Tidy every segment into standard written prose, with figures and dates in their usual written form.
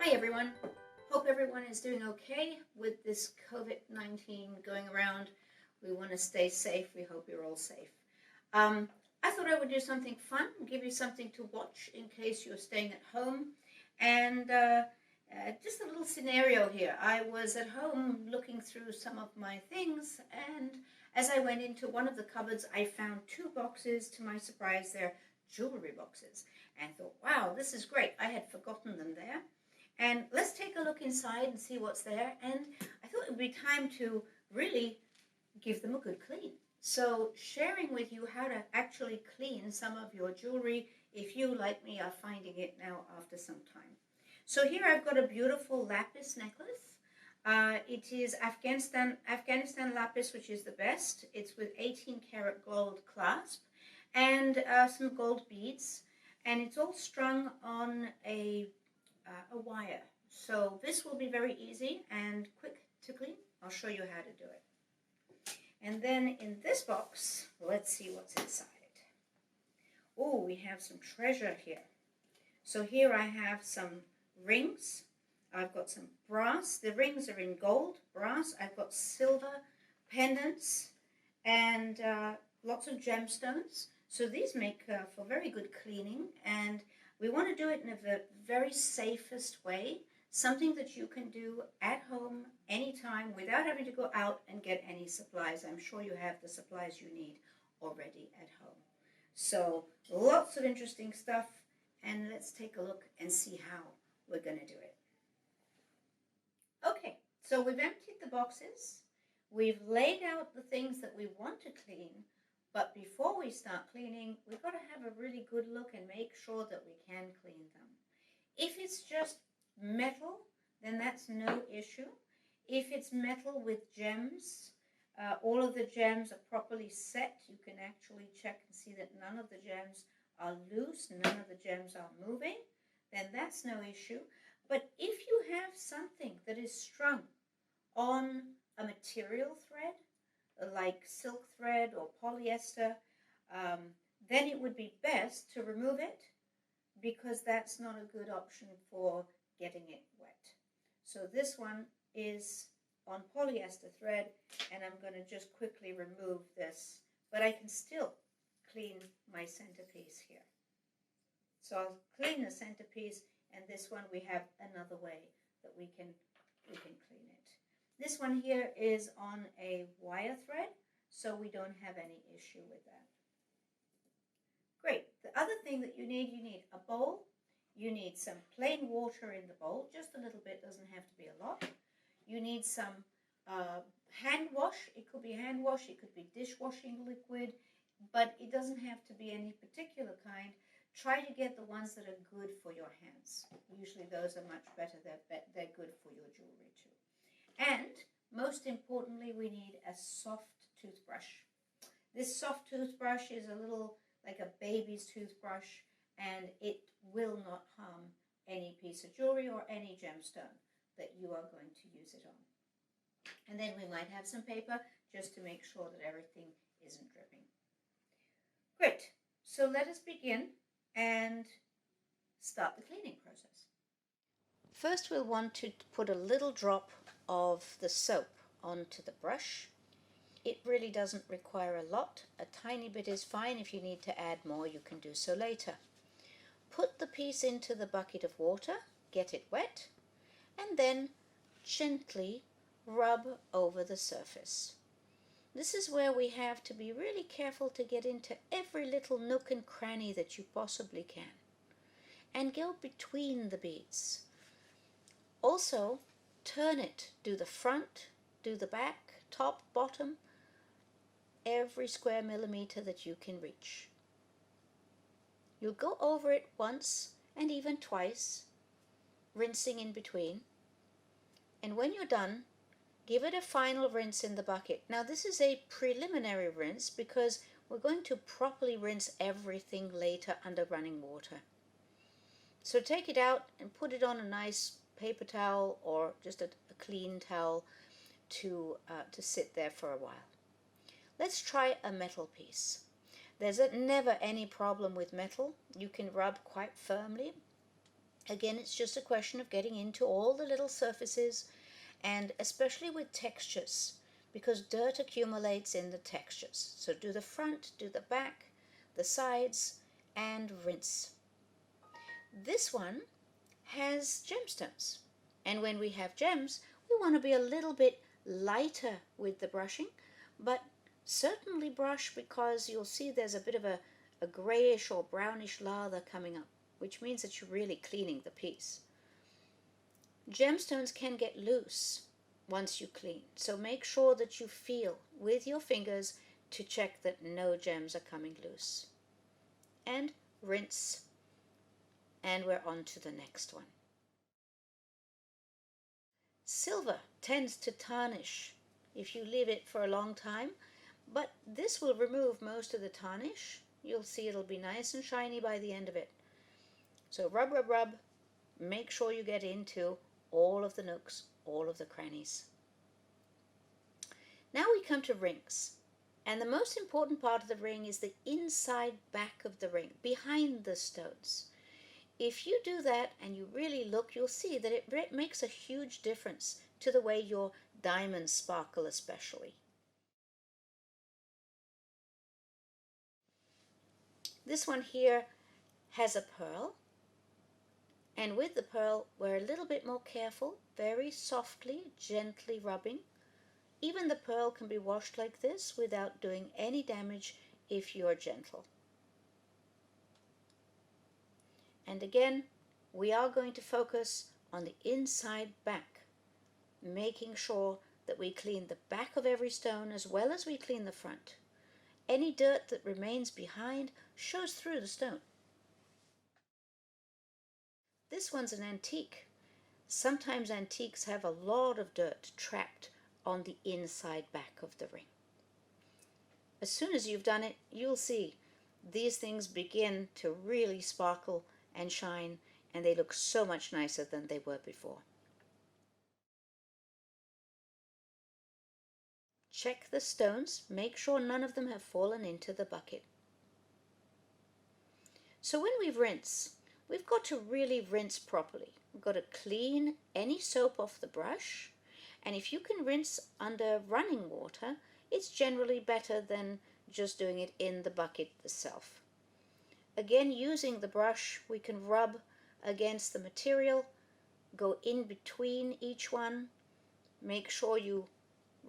Hi everyone. Hope everyone is doing okay with this COVID-19 going around. We want to stay safe. We hope you're all safe. I thought I would do something fun, give you something to watch in case you're staying at home. And just a little scenario here. I was at home looking through some of my things, and as I went into one of the cupboards, I found two boxes. To my surprise, they're jewelry boxes. And I thought, wow, this is great. I had forgotten them there. And let's take a look inside and see what's there. And I thought it would be time to really give them a good clean. So sharing with you how to actually clean some of your jewelry if you, like me, are finding it now after some time. So here I've got a beautiful lapis necklace. It is Afghanistan lapis, which is the best. It's with 18 karat gold clasp and some gold beads. And it's all strung on a wire. So this will be very easy and quick to clean. I'll show you how to do it. And then in this box, let's see what's inside. Oh, we have some treasure here. So here I have some rings. I've got some brass. The rings are in gold, brass. I've got silver pendants and lots of gemstones. So these make for very good cleaning, and we want to do it in a very safest way, something that you can do at home anytime without having to go out and get any supplies. I'm sure you have the supplies you need already at home. So lots of interesting stuff, and let's take a look and see how we're going to do it. Okay, so we've emptied the boxes. We've laid out the things that we want to clean. But before we start cleaning, we've got to have a really good look and make sure that we can clean them. If it's just metal, then that's no issue. If it's metal with gems, all of the gems are properly set. You can actually check and see that none of the gems are loose, none of the gems are moving, then that's no issue. But if you have something that is strung on a material thread, like silk thread or polyester, then it would be best to remove it, because that's not a good option for getting it wet. So this one is on polyester thread, and I'm going to just quickly remove this, but I can still clean my centerpiece here. So I'll clean the centerpiece, and this one we have another way that we can clean it. This one here is on a wire thread, so we don't have any issue with that. Great. The other thing that you need a bowl. You need some plain water in the bowl, just a little bit, doesn't have to be a lot. You need some hand wash. It could be hand wash, it could be dishwashing liquid, but it doesn't have to be any particular kind. Try to get the ones that are good for your hands. Usually those are much better. They're good for your jewelry too. And most importantly, we need a soft toothbrush. This soft toothbrush is a little like a baby's toothbrush, and it will not harm any piece of jewelry or any gemstone that you are going to use it on. And then we might have some paper just to make sure that everything isn't dripping. Great. So let us begin and start the cleaning process. First, we'll want to put a little drop of the soap onto the brush. It really doesn't require a lot. A tiny bit is fine. If you need to add more, you can do so later. Put the piece into the bucket of water, get it wet, and then gently rub over the surface. This is where we have to be really careful to get into every little nook and cranny that you possibly can, and go between the beads. Also, turn it, do the front, do the back, top, bottom, every square millimeter that you can reach. You'll go over it once and even twice, rinsing in between. And when you're done, give it a final rinse in the bucket. Now this is a preliminary rinse because we're going to properly rinse everything later under running water. So take it out and put it on a nice paper towel or just a clean towel to sit there for a while. Let's try a metal piece. There's never any problem with metal. You can rub quite firmly Again, it's just a question of getting into all the little surfaces, and especially with textures, because dirt accumulates in the textures. So do the front, do the back, the sides, and rinse. This one has gemstones, and when we have gems, we want to be a little bit lighter with the brushing, but certainly brush, because you'll see there's a bit of a grayish or brownish lather coming up, which means that you're really cleaning the piece. Gemstones can get loose once you clean, so make sure that you feel with your fingers to check that no gems are coming loose. And rinse, and we're on to the next one. Silver tends to tarnish if you leave it for a long time, but this will remove most of the tarnish. You'll see it'll be nice and shiny by the end of it. So rub, rub, rub. Make sure you get into all of the nooks, all of the crannies. Now we come to rings. And the most important part of the ring is the inside back of the ring, behind the stones. If you do that and you really look, you'll see that it makes a huge difference to the way your diamonds sparkle especially. This one here has a pearl, and with the pearl we're a little bit more careful, very softly, gently rubbing. Even the pearl can be washed like this without doing any damage if you're gentle. And again, we are going to focus on the inside back, making sure that we clean the back of every stone as well as we clean the front. Any dirt that remains behind shows through the stone. This one's an antique. Sometimes antiques have a lot of dirt trapped on the inside back of the ring. As soon as you've done it, you'll see these things begin to really sparkle and shine, and they look so much nicer than they were before. Check the stones, make sure none of them have fallen into the bucket. So when we rinse, we've got to really rinse properly. We've got to clean any soap off the brush, and if you can rinse under running water, it's generally better than just doing it in the bucket itself. Again, using the brush, we can rub against the material, go in between each one, make sure you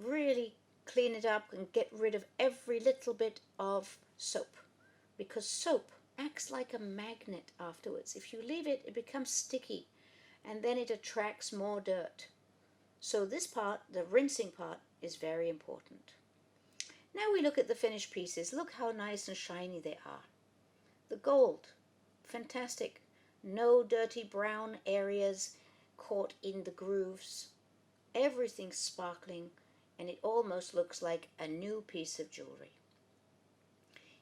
really clean it up and get rid of every little bit of soap, because soap acts like a magnet afterwards. If you leave it, it becomes sticky, and then it attracts more dirt. So this part, the rinsing part, is very important. Now we look at the finished pieces. Look how nice and shiny they are. The gold, fantastic. No dirty brown areas caught in the grooves. Everything's sparkling, and it almost looks like a new piece of jewelry.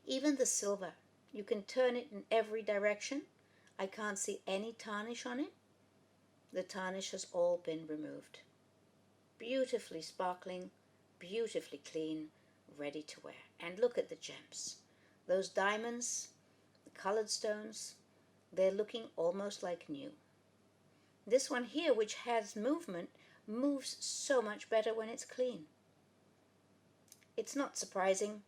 Even the silver, you can turn it in every direction. I can't see any tarnish on it. The tarnish has all been removed. Beautifully sparkling, beautifully clean, ready to wear. And look at the gems. Those diamonds, the colored stones, they're looking almost like new. This one here, which has movement, moves so much better when it's clean. It's not surprising,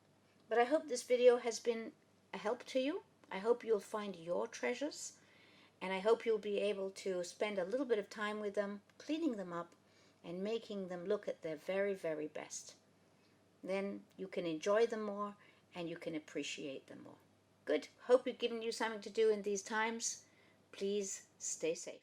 but I hope this video has been a help to you. I hope you'll find your treasures, and I hope you'll be able to spend a little bit of time with them, cleaning them up and making them look at their very, very best. Then you can enjoy them more and you can appreciate them more. Good. Hope we've given you something to do in these times. Please stay safe.